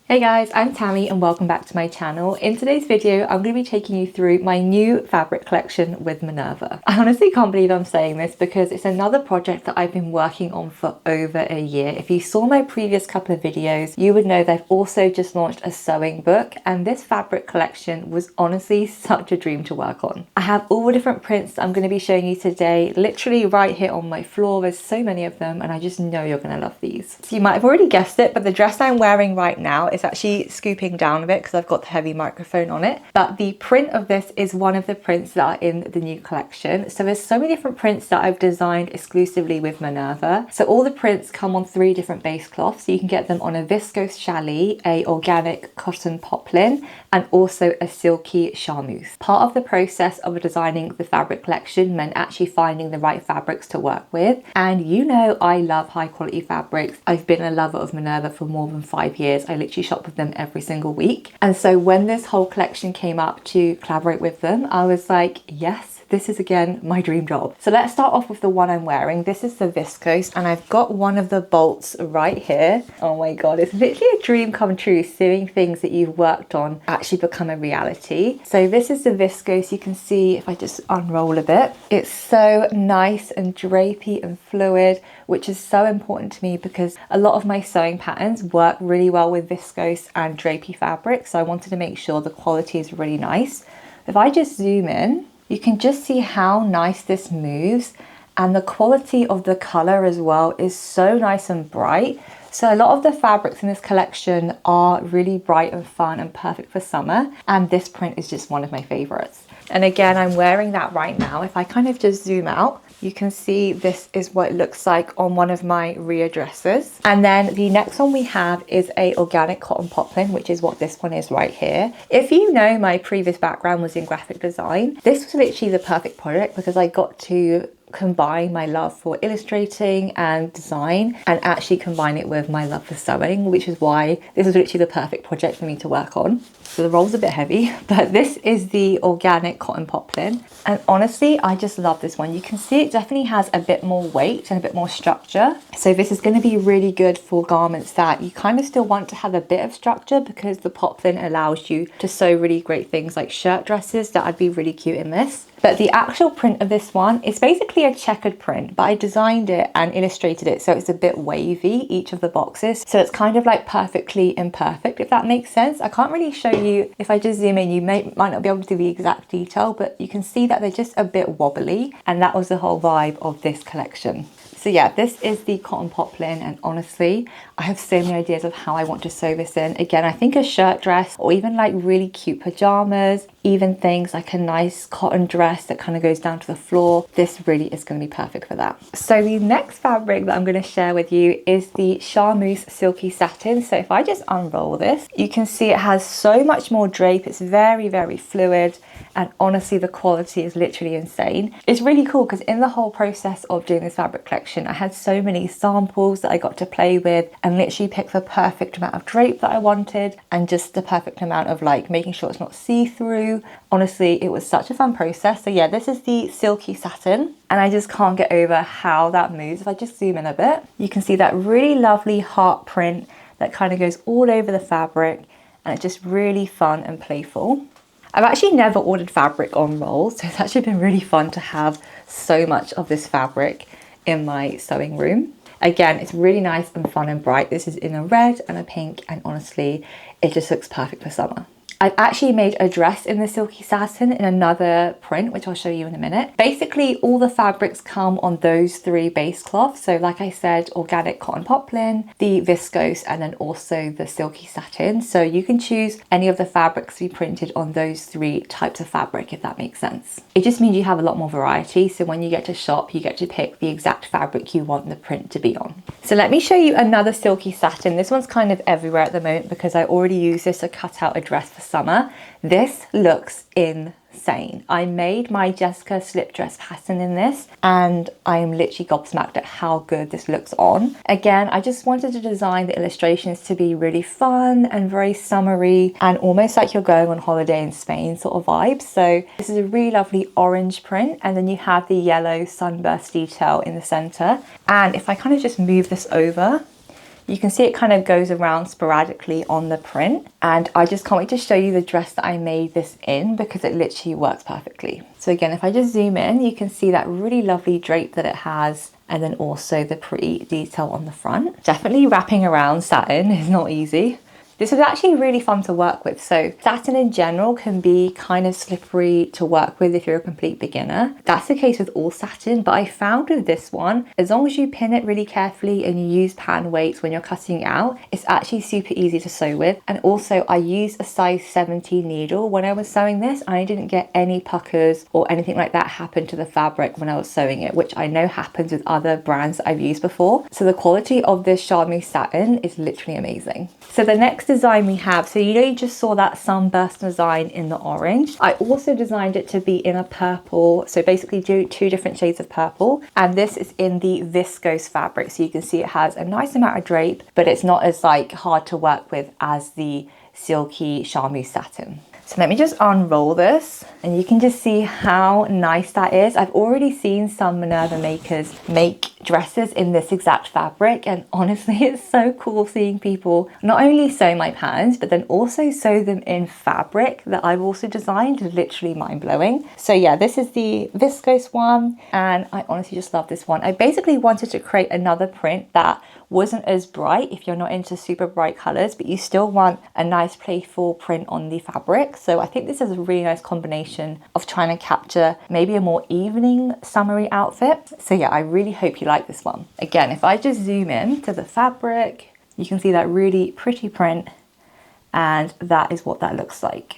Hey guys, I'm Tammy and welcome back to my channel. In today's video, I'm going to be taking you through my new fabric collection with Minerva. I honestly can't believe I'm saying this because it's another project that I've been working on for over a year. If you saw my previous couple of videos, you would know they've also just launched a sewing book, and this fabric collection was honestly such a dream to work on. I have all the different prints that I'm going to be showing you today, literally right here on my floor. There's so many of them and I just know you're going to love these. So you might have already guessed it, but the dress I'm wearing right now is actually scooping down a bit because I've got the heavy microphone on it. But the print of this is one of the prints that are in the new collection. So there's so many different prints that I've designed exclusively with Minerva. So all the prints come on 3 different base cloths. So you can get them on a Viscose Challis, a organic cotton Poplin, and also a Silky Charmeuse. Part of the process of designing the fabric collection meant actually finding the right fabrics to work with. And you know I love high quality fabrics. I've been a lover of Minerva for more than 5 years. I literally shop with them every single week. And so when this whole collection came up to collaborate with them, I was like, yes, this is again my dream job. So let's start off with the one I'm wearing. This is the viscose and I've got one of the bolts right here. Oh my god, it's literally a dream come true seeing things that you've worked on actually become a reality. So this is the viscose. You can see if I just unroll a bit, it's so nice and drapey and fluid, which is so important to me because a lot of my sewing patterns work really well with viscose and drapey fabric. So I wanted to make sure the quality is really nice. If I just zoom in, you can just see how nice this moves, and the quality of the color as well is so nice and bright. So a lot of the fabrics in this collection are really bright and fun and perfect for summer, and this print is just one of my favorites. And again, I'm wearing that right now. If I kind of just zoom out, you can see this is what it looks like on one of my Rhea dresses. And then the next one we have is a organic cotton poplin, which is what this one is right here. If you know, my previous background was in graphic design. This was literally the perfect project because I got to combine my love for illustrating and design and actually combine it with my love for sewing, which is why this is literally the perfect project for me to work on. So the roll's a bit heavy, but this is the organic cotton poplin. And honestly, I just love this one. You can see it definitely has a bit more weight and a bit more structure. So this is going to be really good for garments that you kind of still want to have a bit of structure, because the poplin allows you to sew really great things like shirt dresses that would be really cute in this. But the actual print of this one is basically a checkered print, but I designed it and illustrated it so it's a bit wavy, each of the boxes. So it's kind of like perfectly imperfect, if that makes sense. I can't really show you, if I just zoom in, you might not be able to do the exact detail, but you can see that they're just a bit wobbly, and that was the whole vibe of this collection. So yeah, this is the cotton poplin, and honestly, I have so many ideas of how I want to sew this in. Again, I think a shirt dress, or even like really cute pajamas, even things like a nice cotton dress that kind of goes down to the floor. This really is going to be perfect for that. So the next fabric that I'm going to share with you is the Charmeuse Silky Satin. So if I just unroll this, you can see it has so much more drape. It's very, very fluid. And honestly, the quality is literally insane. It's really cool because in the whole process of doing this fabric collection, I had so many samples that I got to play with and literally pick the perfect amount of drape that I wanted and just the perfect amount of like making sure it's not see-through. Honestly, it was such a fun process. So yeah, this is the Silky Satin, and I just can't get over how that moves. If I just zoom in a bit, you can see that really lovely heart print that kind of goes all over the fabric, and it's just really fun and playful. I've actually never ordered fabric on roll, so it's actually been really fun to have so much of this fabric in my sewing room. Again, it's really nice and fun and bright. This is in a red and a pink, and honestly, it just looks perfect for summer. I've actually made a dress in the Silky Satin in another print, which I'll show you in a minute. Basically, all the fabrics come on those 3 base cloths. So like I said, organic cotton poplin, the viscose, and then also the Silky Satin. So you can choose any of the fabrics to be printed on those 3 types of fabric, if that makes sense. It just means you have a lot more variety. So when you get to shop, you get to pick the exact fabric you want the print to be on. So let me show you another Silky Satin. This one's kind of everywhere at the moment because I already used this to cut out a dress for summer. This looks insane. I made my Jessica slip dress pattern in this, and I am literally gobsmacked at how good this looks on. Again, I just wanted to design the illustrations to be really fun and very summery and almost like you're going on holiday in Spain sort of vibe. So this is a really lovely orange print, and then you have the yellow sunburst detail in the center. And if I kind of just move this over, You can see it kind of goes around sporadically on the print, and I just can't wait to show you the dress that I made this in because it literally works perfectly. So again, if I just zoom in, you can see that really lovely drape that it has, and then also the pretty detail on the front. Definitely wrapping around satin is not easy. This was actually really fun to work with. So satin in general can be kind of slippery to work with if you're a complete beginner. That's the case with all satin, but I found with this one, as long as you pin it really carefully and you use pattern weights when you're cutting it out, it's actually super easy to sew with. And also I used a size 17 needle when I was sewing this, and I didn't get any puckers or anything like that happen to the fabric when I was sewing it, which I know happens with other brands that I've used before. So the quality of this Charmeuse satin is literally amazing. So the next design we have, so you just saw that Sunburst design in the orange. I also designed it to be in a purple, so basically two different shades of purple, and this is in the viscose fabric. So you can see it has a nice amount of drape, but it's not as like hard to work with as the Silky Charmeuse satin. So let me just unroll this and you can just see how nice that is. I've already seen some Minerva makers make dresses in this exact fabric, and honestly it's so cool seeing people not only sew my patterns but then also sew them in fabric that I've also designed. It's literally mind-blowing. So yeah, this is the viscose one, and I honestly just love this one. I basically wanted to create another print that wasn't as bright if you're not into super bright colors, but you still want a nice playful print on the fabric. So I think this is a really nice combination of trying to capture maybe a more evening summery outfit. So yeah, I really hope you like this one. Again, if I just zoom in to the fabric, you can see that really pretty print, and that is what that looks like.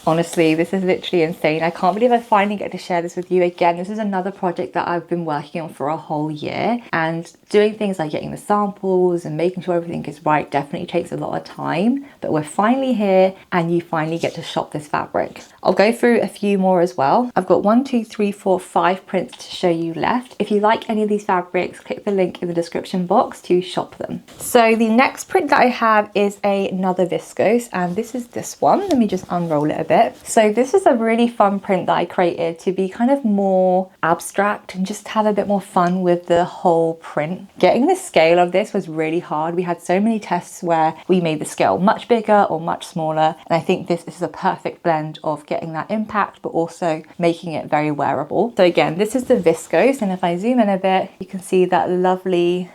Honestly, this is literally insane. I can't believe I finally get to share this with you. Again, this is another project that I've been working on for a whole year, and doing things like getting the samples and making sure everything is right definitely takes a lot of time, but we're finally here and you finally get to shop this fabric. I'll go through a few more as well. I've got 1, 2, 3, 4, 5 prints to show you left. If you like any of these fabrics, click the link in the description box to shop them. So the next print that I have is another viscose, and this is this one. Let me just unroll it a bit. So this is a really fun print that I created to be kind of more abstract and just have a bit more fun with the whole print. Getting the scale of this was really hard. We had so many tests where we made the scale much bigger or much smaller, and I think this is a perfect blend of getting that impact but also making it very wearable. So again, this is the viscose, and if I zoom in a bit, you can see that lovely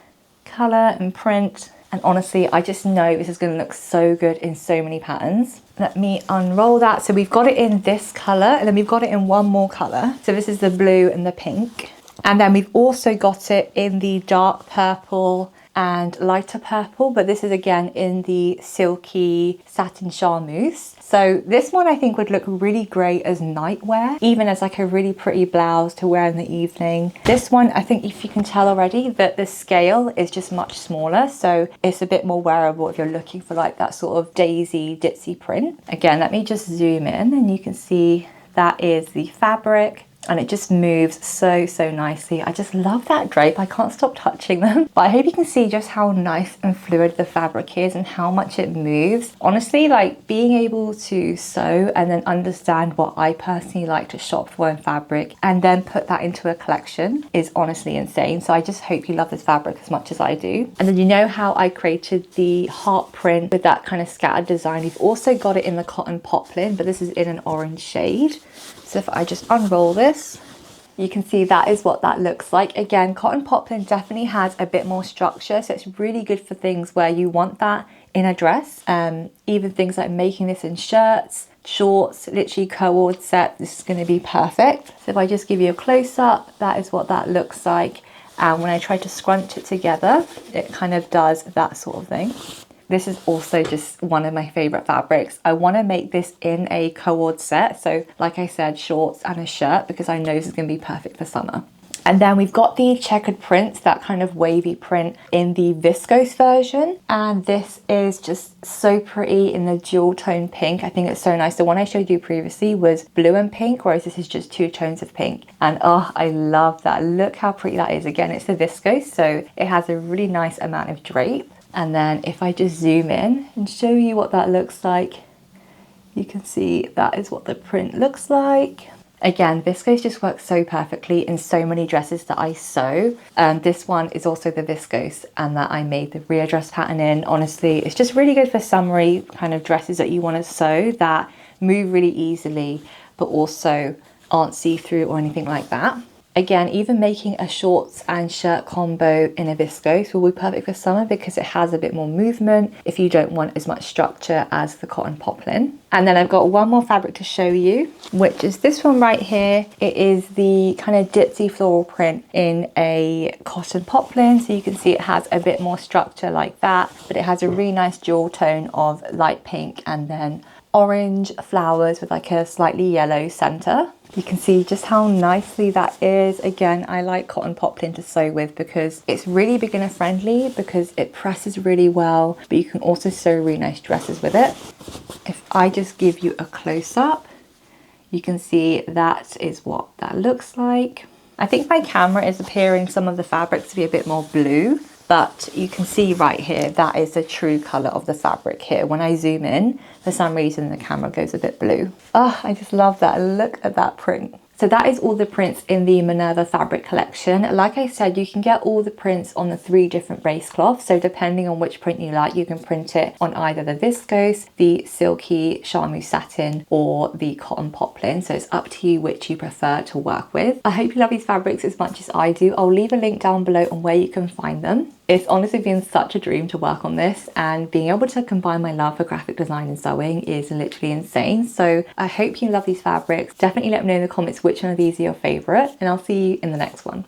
color and print. And honestly, I just know this is going to look so good in so many patterns. Let me unroll that. So we've got it in this color, and then we've got it in one more color. So this is the blue and the pink. And then we've also got it in the dark purple and lighter purple, but this is again in the Silky Satin Charmeuse. So this one I think would look really great as nightwear, even as like a really pretty blouse to wear in the evening. This one, I think if you can tell already that the scale is just much smaller, so it's a bit more wearable if you're looking for like that sort of daisy ditzy print. Again, let me just zoom in and you can see that is the fabric. And it just moves so nicely. I just love that drape. I can't stop touching them. But I hope you can see just how nice and fluid the fabric is and how much it moves. Honestly, like being able to sew and then understand what I personally like to shop for in fabric and then put that into a collection is honestly insane. So I just hope you love this fabric as much as I do. And then you know how I created the heart print with that kind of scattered design. We've also got it in the cotton poplin, but this is in an orange shade. So if I just unroll this, you can see that is what that looks like. Again, cotton poplin definitely has a bit more structure, so it's really good for things where you want that in a dress. Even things like making this in shirts, shorts, literally co-ord set, this is going to be perfect. So if I just give you a close-up, that is what that looks like. And when I try to scrunch it together, it kind of does that sort of thing. This is also just one of my favorite fabrics. I want to make this in a co-ord set. So like I said, shorts and a shirt, because I know this is going to be perfect for summer. And then we've got the checkered prints, that kind of wavy print in the viscose version. And this is just so pretty in the dual tone pink. I think it's so nice. The one I showed you previously was blue and pink, whereas this is just 2 tones of pink. And oh, I love that. Look how pretty that is. Again, it's the viscose, so it has a really nice amount of drape. And then if I just zoom in and show you what that looks like, you can see that is what the print looks like. Again, viscose just works so perfectly in so many dresses that I sew. This one is also the viscose and that I made the rear dress pattern in. Honestly, it's just really good for summery kind of dresses that you want to sew that move really easily, but also aren't see-through or anything like that. Again, even making a shorts and shirt combo in a viscose will be perfect for summer because it has a bit more movement if you don't want as much structure as the cotton poplin. And then I've got one more fabric to show you, which is this one right here. It is the kind of ditzy floral print in a cotton poplin. So you can see it has a bit more structure like that, but it has a really nice dual tone of light pink and then orange flowers with like a slightly yellow center. You can see just how nicely that is. Again, I like cotton poplin to sew with because it's really beginner friendly because it presses really well, but you can also sew really nice dresses with it. If I just give you a close-up, you can see that is what that looks like. I think my camera is appearing some of the fabrics to be a bit more blue, but you can see right here, that is the true color of the fabric here. When I zoom in, for some reason, the camera goes a bit blue. Oh, I just love that. Look at that print. So that is all the prints in the Minerva Fabric Collection. Like I said, you can get all the prints on the 3 different base cloths. So depending on which print you like, you can print it on either the viscose, the Silky, Charmeuse Satin, or the cotton poplin. So it's up to you which you prefer to work with. I hope you love these fabrics as much as I do. I'll leave a link down below on where you can find them. It's honestly been such a dream to work on this, and being able to combine my love for graphic design and sewing is literally insane. So I hope you love these fabrics. Definitely let me know in the comments which one of these are your favorite, and I'll see you in the next one.